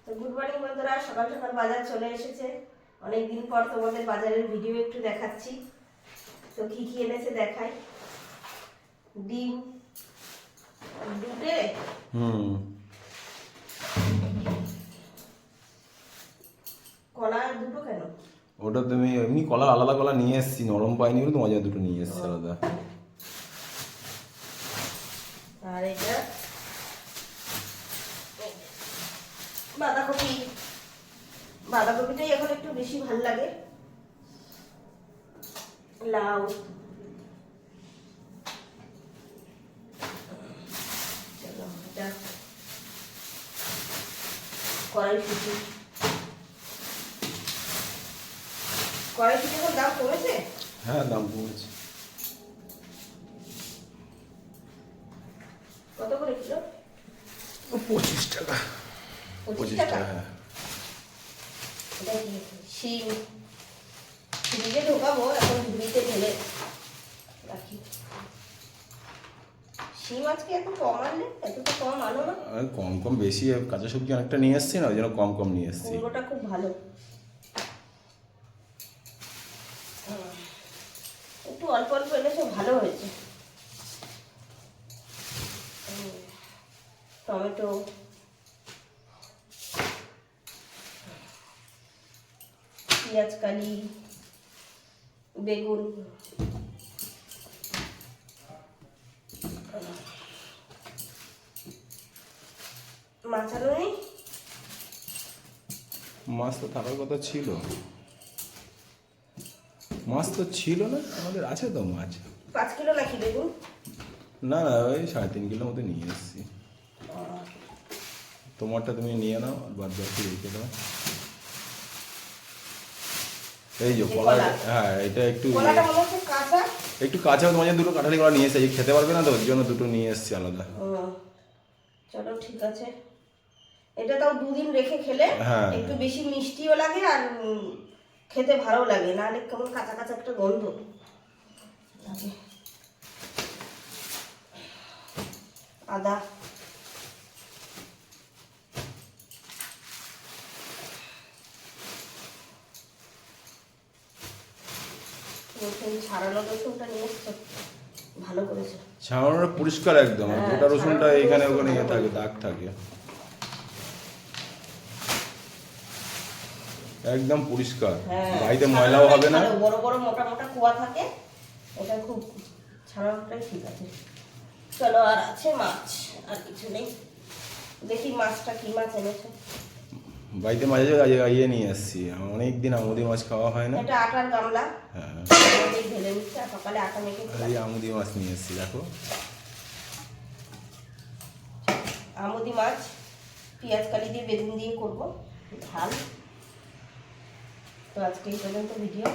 তো good morning বন্ধুরা, সকাল সকাল বাজার চলে এসেছে। অনেকদিন পর তোমাদের বাজারের ভিডিও একটু দেখাচ্ছি। তো কি কি এনেছে দেখাই। ডিম দুটে, কলা দুটো কেন? ওটা তুমি এমনি কলা আলাদা কলা নিয়ে এসেছি, নরম পাইনি বলে তোমার জন্য দুটো নিয়ে এসেছি আলাদা। আর এটা বাঁধাকপি, বাঁধাকপিটাই এখন একটু বেশি ভালো লাগে। লাউ, চলো এটা কড়াইশুঁটি। কড়াইশুঁটি এখন দাম কমেছে? হ্যাঁ, দাম কমেছে। কত করে কিলো? 25 টাকা। 25 টাকা। হ্যাঁ। এটা কি শিম? ফ্রিজে ঢোকাবো, এখন ঝুড়িতে ঢেলে রাখি। শিম আজকে এত কম আনলে? এত তো কম আনো না। কম কম বেশি কাঁচা সবজি অনেকটা নিয়ে এসেছি না, ওই জন্য কম কম নিয়ে এসেছি। কুমড়োটা খুব ভালো, একটু অল্প অল্প এনেছো, ভালো হয়েছে। টমেটো, পেঁয়াজ কালি, বেগুন, মাছ আনো নেই? মাছ তো থাকার কথা ছিল, মাছ তো ছিল না, আমাদের আছে তো মাছ। 5 কিলো নাকি বেগুন? না না, ওই 3.5 কিলো মতো নিয়ে এসেছি। তোমারটা তুমি নিয়ে নাও, আর বাদ বাকি রেখে দাও। এই যে কলা, হ্যাঁ এটা একটু কলাটা মনে হচ্ছে কাঁচা। একটু কাঁচা, তোমার জন্য দুটো কাঁঠালি কলা নিয়ে এসেছি, খেতে পারবে না তো, ওর জন্য দুটো নিয়ে এসেছি আলাদা। চলো ঠিক আছে। এটা তাও 2 দিন রেখে খেলে হ্যাঁ, একটু বেশি মিষ্টিও লাগে আর খেতে ভালো লাগে, নাহলে কেমন কাঁচা কাঁচা একটা গন্ধ লাগে। আদা, রসুন ছাড়ানো, রসুনটা নিয়ে এসছো, ভালো করেছো। ছাড়ানোটা পরিষ্কার একদম, আর হ্যাঁ, গোটা রসুনটা ছাড়ানো এখানে রসুন ওখানে ইয়ে ভালো। থাকে, দাগ থাকে, একদম পরিষ্কার। হ্যাঁ, বাড়িতে ময়লাও হবে না। ছাড়ানোটাই ভালো, বড় বড় মোটা মোটা কুয়া থাকে, এটা খুব ছাড়ানোটাই ঠিক আছে। চলো, আর আছে মাছ, আর কিছু নেই। দেখি মাছটা কি মাছ এনেছো। বাড়িতে মাঝে ইয়ে নিয়ে এসেছি, অনেকদিন আমুদি মাছ খাওয়া হয় না। এটা আটার গামলা, হ্যাঁ, মধ্যেই ঢেলে নিচ্ছে, আর সকালে আটা মেখে খেলাম। এই আমুদি মাছ নিয়ে এসেছি, দেখো। আমুদি মাছ পেঁয়াজ কালি দিয়ে বেগুন দিয়ে করবো ঝাল। তো আজকে এই পর্যন্ত ভিডিও।